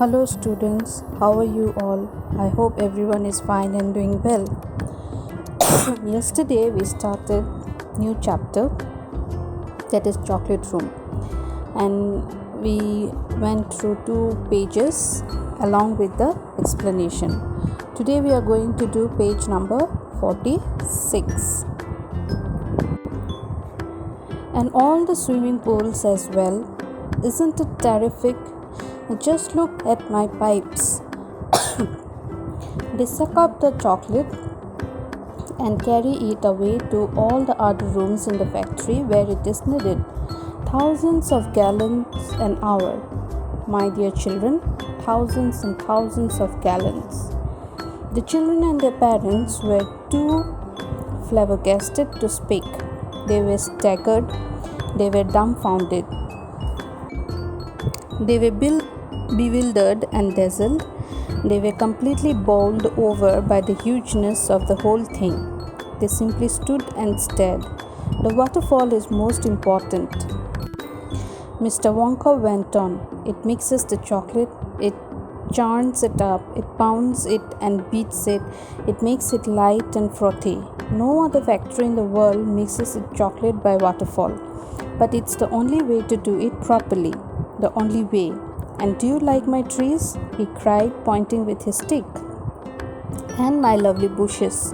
Hello students, how are you all? I hope everyone is fine and doing well. Yesterday we started new chapter, that is chocolate room, and we went through 2 pages along with the explanation. Today we are going to do page number 46. And all the swimming pools as well. Isn't it terrific? Just look at my pipes. They suck up the chocolate and carry it away to all the other rooms in the factory where it is needed. Thousands of gallons an hour. My dear children, thousands and thousands of gallons. The children and their parents were too flabbergasted to speak. They were staggered. They were dumbfounded. They were bewildered and dazzled. They were completely bowled over by the hugeness of the whole thing. They simply stood and stared. The waterfall is most important. Mr. Wonka went on. It mixes the chocolate, it churns it up, it pounds it and beats it, it makes it light and frothy. No other factory in the world mixes its chocolate by waterfall, but it's the only way to do it properly. The only way. And do you like my trees? He cried, pointing with his stick. And my lovely bushes.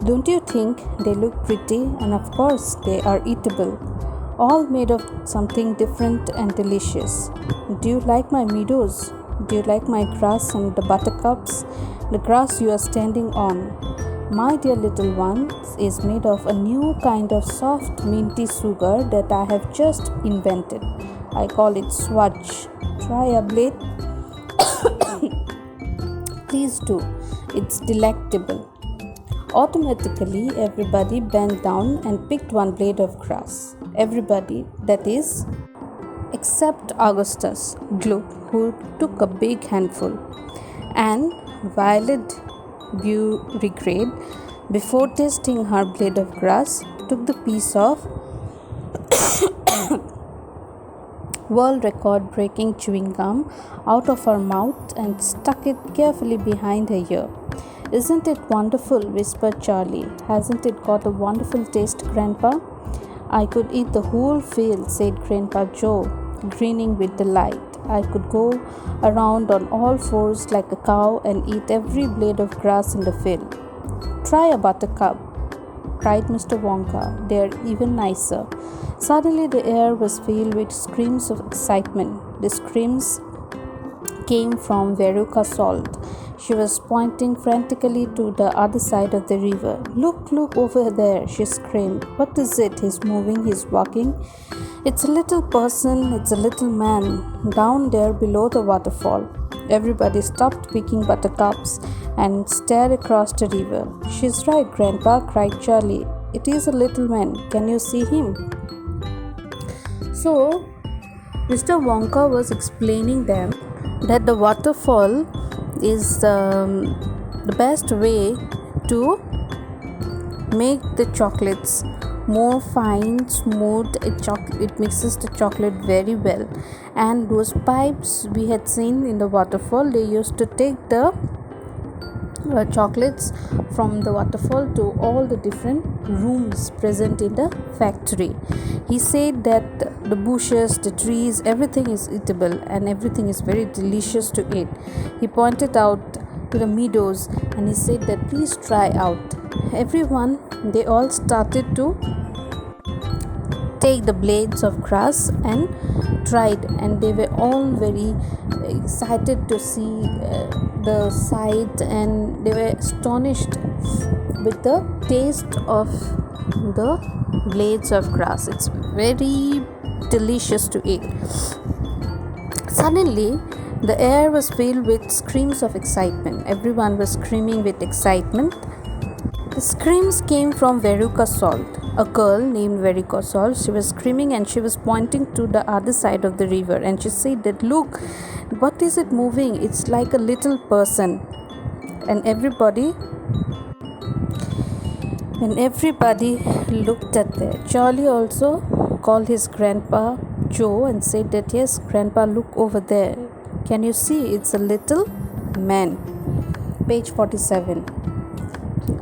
Don't you think they look pretty? And of course, they are eatable. All made of something different and delicious. Do you like my meadows? Do you like my grass and the buttercups? The grass you are standing on. My dear little one is made of a new kind of soft minty sugar that I have just invented. I call it swudge. Try a blade? Please do. It's delectable. Automatically, everybody bent down and picked one blade of grass. Everybody, that is, except Augustus Gloop, who took a big handful. And Violet Beauregrade, before tasting her blade of grass, took the piece of world record breaking chewing gum out of her mouth and stuck it carefully behind her ear. Isn't it wonderful? Whispered Charlie. Hasn't it got a wonderful taste, Grandpa? I could eat the whole field, said Grandpa Joe, grinning with delight. I could go around on all fours like a cow and eat every blade of grass in the field. Try a buttercup, cried Mr. Wonka. They are even nicer. Suddenly the air was filled with screams of excitement. The screams came from Veruca Salt. She was pointing frantically to the other side of the river. Look over there, she screamed. What is it? He's moving, he's walking. It's a little person, it's a little man, down there below the waterfall. Everybody stopped picking buttercups and stared across the river. She's right, Grandpa, cried Charlie. It is a little man. Can you see him? So, Mr. Wonka was explaining them that the waterfall is the best way to make the chocolates more fine, smooth. It mixes the chocolate very well. And those pipes we had seen in the waterfall, they used to take the chocolates from the waterfall to all the different rooms present in the factory. He said that the bushes, the trees, everything is eatable and everything is very delicious to eat. He pointed out to the meadows and he said that please try out. Everyone, they all started to take the blades of grass and tried, and they were all very excited to see the sight, and they were astonished with the taste of the blades of grass. It's very delicious to eat. Suddenly the air was filled with screams of excitement. Everyone was screaming with excitement. The screams came from Veruca Salt, a girl named Veruca Salt. She was screaming and she was pointing to the other side of the river, and she said that look, what is it moving? It's like a little person. And everybody looked at there. Charlie also called his grandpa Joe and said that yes, Grandpa, look over there. Can you see? It's a little man. Page 47.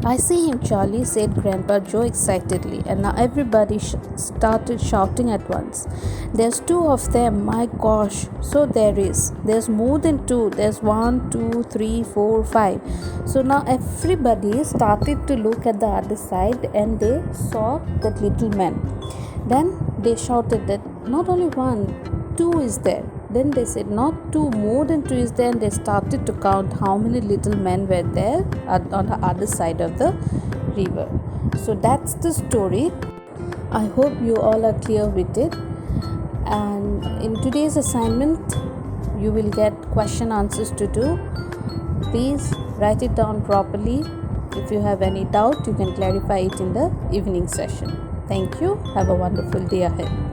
I see him, Charlie, said Grandpa Joe excitedly, and now everybody started shouting at once. There's two of them, my gosh! So there is. There's more than two. There's 1, 2, 3, 4, 5. So now everybody started to look at the other side and they saw that little man. Then they shouted that not only one, two is there. Then they said not two, more than two is there, and they started to count how many little men were there on the other side of the river. So that's the story. I hope you all are clear with it. And in today's assignment, you will get question answers to do. Please write it down properly. If you have any doubt, you can clarify it in the evening session. Thank you. Have a wonderful day ahead.